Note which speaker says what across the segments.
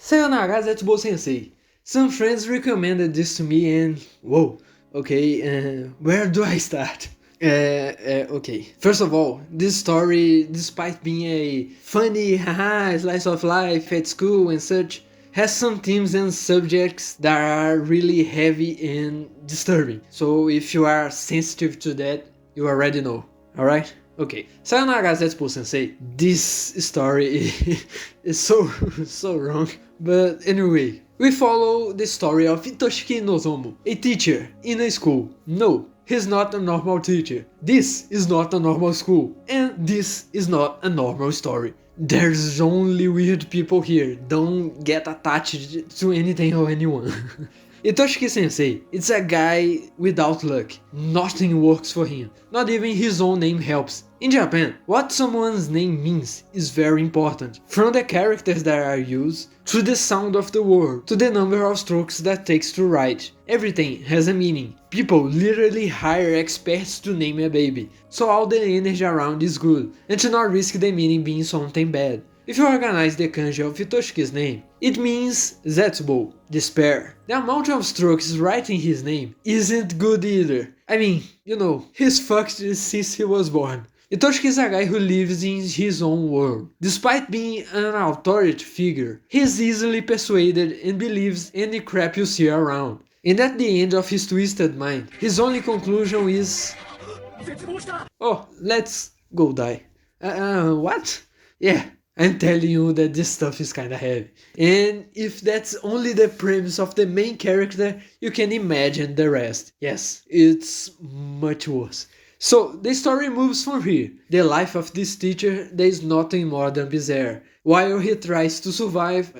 Speaker 1: Sayonara zetsubou-sensei. Some friends recommended this to me and whoa, okay, where do I start? Okay. First of all, this story, despite being a funny, haha, slice of life at school and such, has some themes and subjects that are really heavy and disturbing. So if you are sensitive to that, you already know, alright? Okay, Sayonara Zetsubou-sensei. This story is so wrong. But anyway, we follow the story of Itoshiki Nozomu, a teacher in a school. No, he's not a normal teacher. This is not a normal school. And this is not a normal story. There's only weird people here. Don't get attached to anything or anyone. Itoshiki Sensei, it's a guy without luck. Nothing works for him. Not even his own name helps. In Japan, what someone's name means is very important. From the characters that are used, to the sound of the word, to the number of strokes that takes to write. Everything has a meaning. People literally hire experts to name a baby, so all the energy around is good, and to not risk the meaning being something bad. If you organize the kanji of Itoshiki's name, it means zetsubou, despair. The amount of strokes writing his name isn't good either. I mean, you know, he's fucked since he was born. Itoshiki is a guy who lives in his own world. Despite being an authority figure, he is easily persuaded and believes any crap you see around. And at the end of his twisted mind, his only conclusion is... Oh, let's go die. What? Yeah. I'm telling you that this stuff is kinda heavy. And if that's only the premise of the main character, you can imagine the rest. Yes, it's much worse. So, the story moves from here. The life of this teacher, there is nothing more than bizarre. While he tries to survive,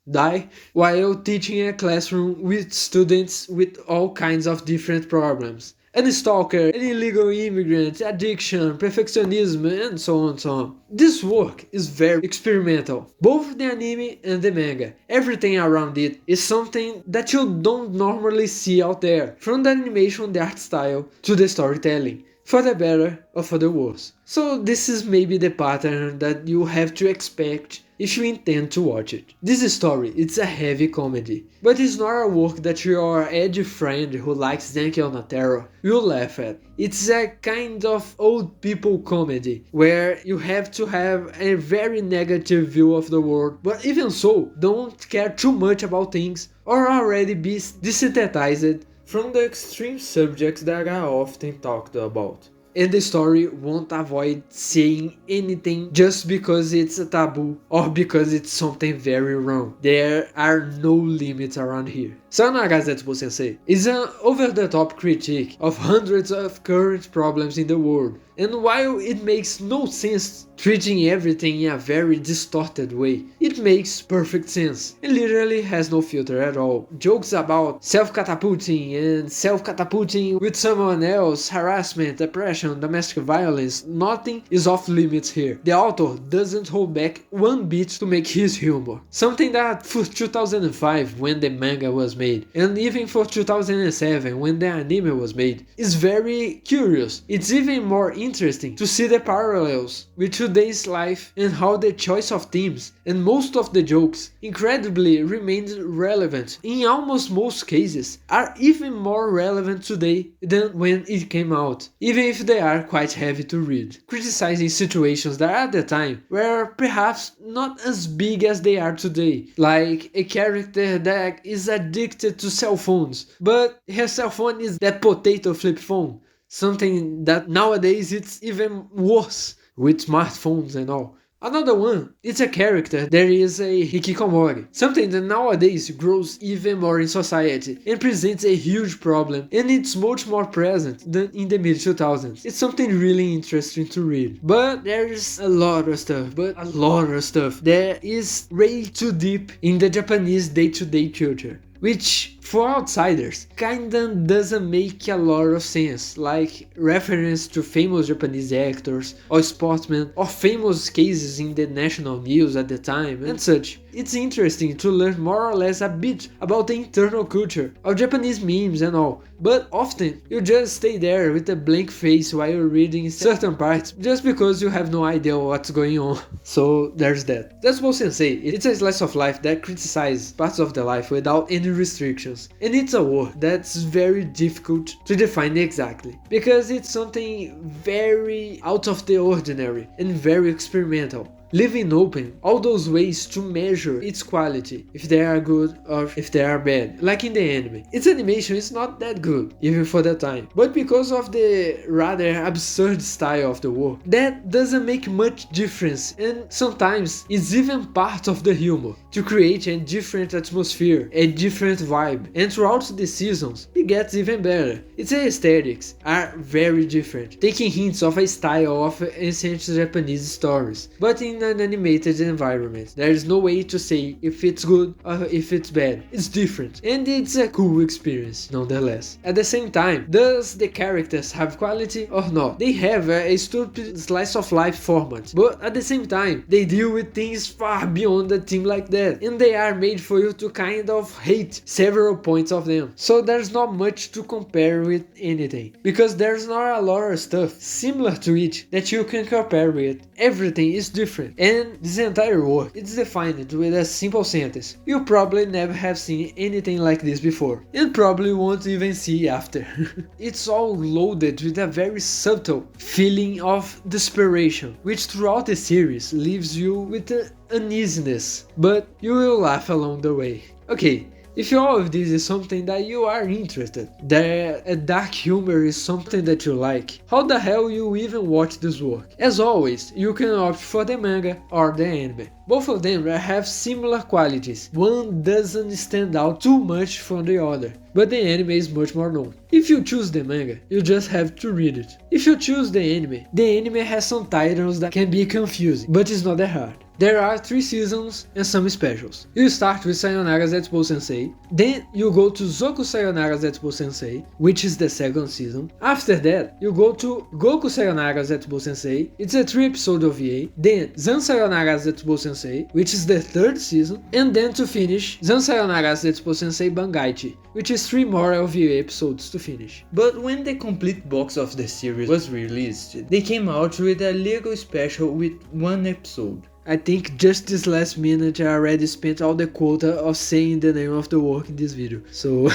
Speaker 1: die, while teaching a classroom with students with all kinds of different problems. An stalker, an illegal immigrant, addiction, perfectionism, and so on and so on. This work is very experimental, both the anime and the manga. Everything around it is something that you don't normally see out there, from the animation, the art style, to the storytelling, for the better or for the worse. So this is maybe the pattern that you have to expect if you intend to watch it. This story, it's a heavy comedy, but it's not a work that your edgy friend who likes Zenki Onatero will laugh at. It's a kind of old people comedy, where you have to have a very negative view of the world, but even so, don't care too much about things or already be desensitized from the extreme subjects that are often talked about. And the story won't avoid saying anything just because it's a taboo or because it's something very wrong. There are no limits around here. Sayonara Zetsubou-sensei is an over-the-top critique of hundreds of current problems in the world, and while it makes no sense treating everything in a very distorted way, it makes perfect sense and literally has no filter at all. Jokes about self-catapulting and self-catapulting with someone else, harassment, depression, domestic violence, nothing is off limits here. The author doesn't hold back one bit to make his humor, something that for 2005 when the manga was made, and even for 2007 when the anime was made, is very curious. It's even more interesting to see the parallels with today's life and how the choice of themes and most of the jokes incredibly remained relevant. In almost most cases, are even more relevant today than when it came out, even if they are quite heavy to read, criticizing situations that at the time were perhaps not as big as they are today, like a character that is addicted to cell phones, but her cell phone is that potato flip phone, something that nowadays it's even worse with smartphones and all. Another one, it's a character that is a hikikomori, something that nowadays grows even more in society and presents a huge problem, and it's much more present than in the mid 2000s. It's something really interesting to read. But there's a lot of stuff that is way too deep in the Japanese day-to-day culture, which for outsiders, kinda doesn't make a lot of sense, like reference to famous Japanese actors or sportsmen or famous cases in the national news at the time and such. It's interesting to learn more or less a bit about the internal culture of Japanese memes and all, but often you just stay there with a blank face while you're reading certain parts just because you have no idea what's going on. So there's that. Zetsubou-sensei, it's a slice of life that criticizes parts of the life without any restrictions, and it's a work that's very difficult to define exactly, because it's something very out of the ordinary and very experimental, leaving open all those ways to measure its quality, if they are good or if they are bad, like in the anime. Its animation is not that good, even for the time, but because of the rather absurd style of the work, that doesn't make much difference, and sometimes it's even part of the humor, to create a different atmosphere, a different vibe, and throughout the seasons, it gets even better. Its aesthetics are very different, taking hints of a style of ancient Japanese stories, but in an animated environment. There is no way to say if it's good or if it's bad. It's different, and it's a cool experience nonetheless. At the same time, does the characters have quality or not? They have a stupid slice of life format, but at the same time, they deal with things far beyond a team like that, and they are made for you to kind of hate several points of them. So there's not much to compare with anything, because there's not a lot of stuff similar to it that you can compare with. Everything is different, and this entire work is defined with a simple sentence: you probably never have seen anything like this before, and probably won't even see after. It's all loaded with a very subtle feeling of desperation, which throughout the series leaves you with uneasiness, but you will laugh along the way. Okay, if all of this is something that you are interested, that a dark humor is something that you like, how the hell you even watch this work? As always, you can opt for the manga or the anime. Both of them have similar qualities. One doesn't stand out too much from the other, but the anime is much more known. If you choose the manga, you just have to read it. If you choose the anime has some titles that can be confusing, but it's not that hard. There are 3 seasons and some specials. You start with Sayonara Zetsubou-sensei, then you go to Zoku Sayonara Zetsubou-sensei, which is the 2nd season. After that, you go to Goku Sayonara Zetsubou-sensei, it's a 3-episode OVA, then Zan Sayonara Zetsubou-sensei, which is the 3rd season, and then to finish, Zan Sayonara Zetsubou-sensei Bangaichi, which is 3 more OVA episodes to finish. But when the complete box of the series was released, they came out with a Lego special with 1 episode. I think just this last minute I already spent all the quota of saying the name of the work in this video. So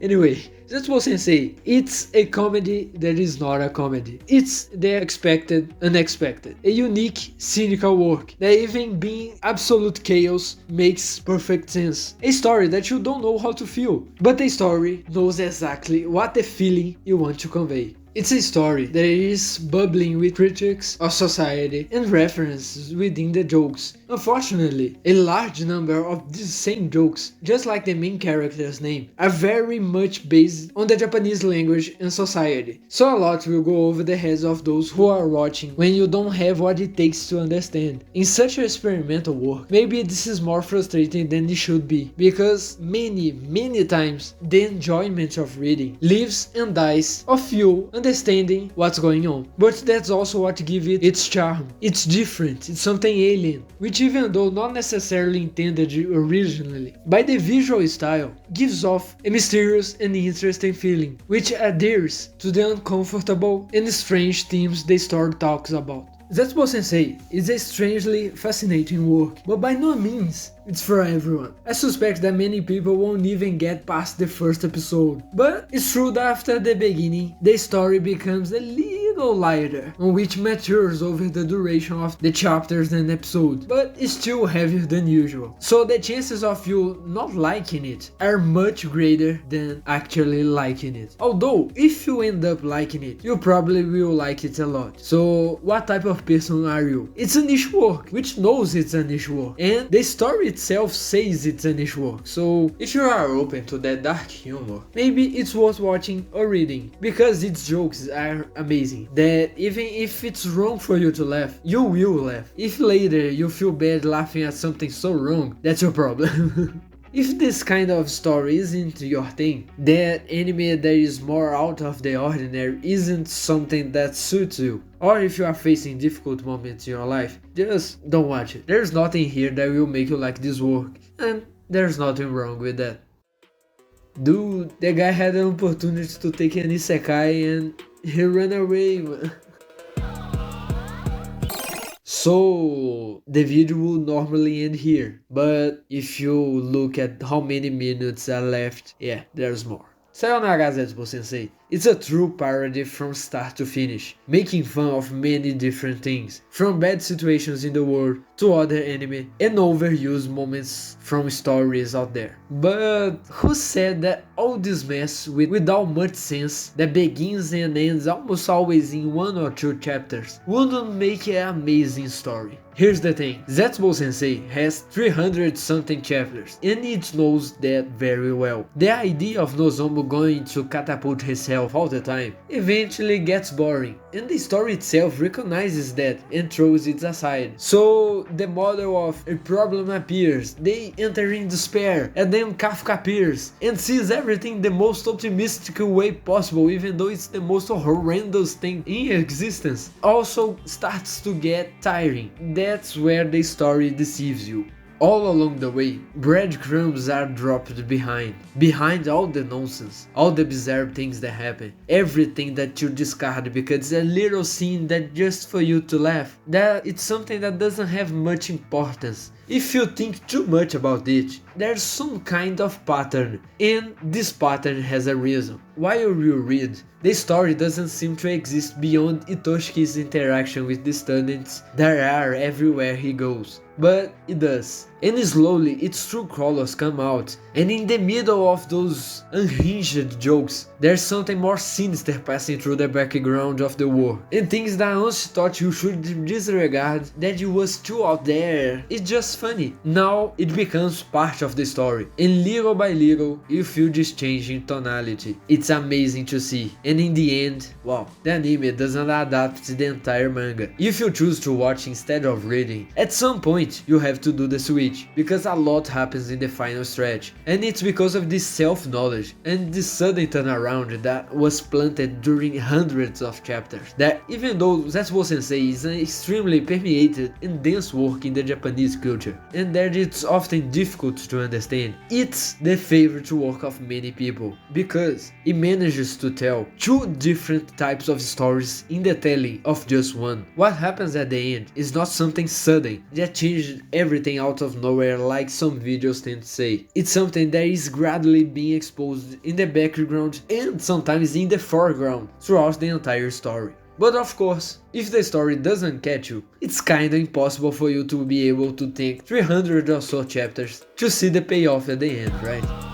Speaker 1: anyway, Zetsubou-sensei, it's a comedy that is not a comedy. It's the expected unexpected. A unique, cynical work that even being absolute chaos makes perfect sense. A story that you don't know how to feel, but the story knows exactly what the feeling you want to convey. It's a story that is bubbling with critics of society and references within the jokes. Unfortunately, a large number of these same jokes, just like the main character's name, are very much based on the Japanese language and society. So a lot will go over the heads of those who are watching when you don't have what it takes to understand. In such an experimental work, maybe this is more frustrating than it should be, because many times the enjoyment of reading lives and dies of you understanding what's going on. But that's also what gives it its charm. It's different, it's something alien, which even though not necessarily intended originally by the visual style, gives off a mysterious and interesting feeling, which adheres to the uncomfortable and strange themes the story talks about. Zetsubou-sensei is a strangely fascinating work, but by no means it's for everyone. I suspect that many people won't even get past the 1st episode, but it's true that after the beginning, the story becomes a little lighter, on which matures over the duration of the chapters and episodes, but it's still heavier than usual. So the chances of you not liking it are much greater than actually liking it. Although, if you end up liking it, you probably will like it a lot. So what type of person are you? It's a niche work, which knows it's a niche work, and the story itself says it's a niche work. So if you are open to that dark humor, maybe it's worth watching or reading, because its jokes are amazing, that even if it's wrong for you to laugh, you will laugh. If later you feel bad laughing at something so wrong, that's your problem. If this kind of story isn't your thing, that anime that is more out of the ordinary isn't something that suits you, or if you are facing difficult moments in your life, just don't watch it. There's nothing here that will make you like this work, and there's nothing wrong with that. Dude, the guy had an opportunity to take an isekai and he ran away, man. So, the video will normally end here, but if you look at how many minutes are left, yeah, there's more. Sayonara Zetsubou-sensei. It's a true parody from start to finish, making fun of many different things, from bad situations in the world to other anime and overused moments from stories out there. But who said that all this mess without much sense that begins and ends almost always in 1 or 2 chapters wouldn't make an amazing story? Here's the thing, Zetsubou-sensei has 300 something chapters and it knows that very well. The idea of Nozomu going to catapult himself all the time eventually gets boring, and the story itself recognizes that and throws it aside. So the model of a problem appears, they enter in despair, and then Kafka appears and sees everything the most optimistic way possible, even though it's the most horrendous thing in existence, also starts to get tiring. That's where the story deceives you. All along the way, breadcrumbs are dropped behind all the nonsense, all the bizarre things that happen, everything that you discard because it's a little scene that just for you to laugh, that it's something that doesn't have much importance. If you think too much about it, there's some kind of pattern, and this pattern has a reason. While you read, the story doesn't seem to exist beyond Itoshiki's interaction with the students that are everywhere he goes. But it does. And slowly its true colors come out, and in the middle of those unhinged jokes, there's something more sinister passing through the background of the war. And things that once thought you should disregard, that you was too out there, it's just funny. Now it becomes part of the story, and little by little you feel this change in tonality. It's amazing to see, and in the end, wow, the anime doesn't adapt the entire manga. If you choose to watch instead of reading, at some point you have to do the switch, because a lot happens in the final stretch, and it's because of this self-knowledge and this sudden turnaround that was planted during hundreds of chapters, that even though Zetsubou-sensei is an extremely permeated and dense work in the Japanese culture, and that it's often difficult to understand, it's the favorite work of many people, because it manages to tell 2 different types of stories in the telling of just one. What happens at the end is not something sudden that changed everything out of nowhere like some videos tend to say. It's something that is gradually being exposed in the background and sometimes in the foreground throughout the entire story. But of course, if the story doesn't catch you, it's kinda impossible for you to be able to take 300 or so chapters to see the payoff at the end, right?